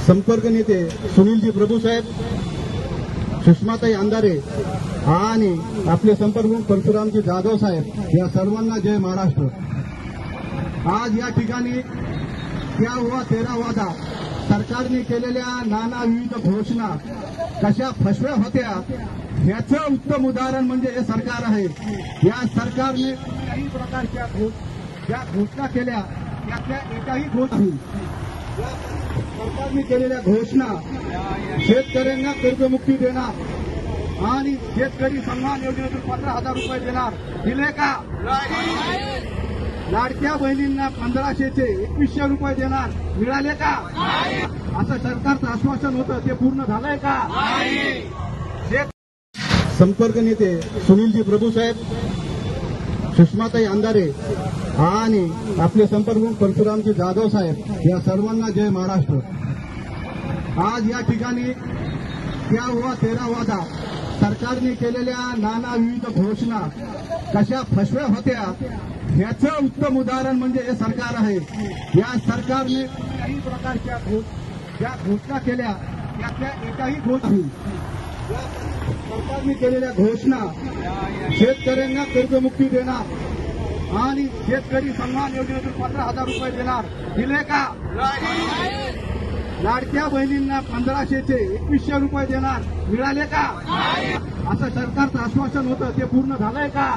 संपर्क नेते सुनीलजी प्रभूसाहेब, सुषमाताई अंधारे आणि आपले संपर्क परशुरामजी जाधव साहेब या सर्वांना जय महाराष्ट्र। आज या ठिकाणी क्या हुआ तेरा वादा सरकारने केलेल्या नाना विविध घोषणा कशा फसव्या होत्या याचं उत्तम उदाहरण म्हणजे हे सरकार आहे। या सरकारने काही प्रकारच्या ज्या घोषणा केल्या त्यातल्या एकाही घोषणा सरकारने केलेल्या घोषणा शेतकऱ्यांना कर्जमुक्ती देणार आणि शेतकरी सन्मान योजनेतून 15,000 रुपये देणार, दिले का? लाडक्या बहिणींना 1500चे 2100 रुपये देणार, मिळाले का? असं सरकारचं आश्वासन होतं, ते पूर्ण झालंय का? संपर्क नेते सुनीलजी प्रभूसाहेब, सुषमाताई अंधारे आणि आपले संपर्क परशुरामजी जाधव साहेब या सर्वांना जय महाराष्ट्र। आज या ठिकाणी क्या हुआ तेरा वादा सरकारने केलेल्या नाना विविध घोषणा कशा फसव्या होत्या याचं उत्तम उदाहरण म्हणजे हे सरकार आहे। या सरकारने काही प्रकारच्या ज्या घोषणा केल्या त्यातल्या एकाही घोषणा सरकारने केलेल्या घोषणा शेतकऱ्यांना कर्जमुक्ती देणार आणि शेतकरी सन्मान योजनेतून 15,000 रुपये देणार, दिले का? लाडक्या बहिणींना 1500चे 2100 रुपये देणार, मिळाले का? असं सरकारचं आश्वासन होतं, ते पूर्ण झालंय का?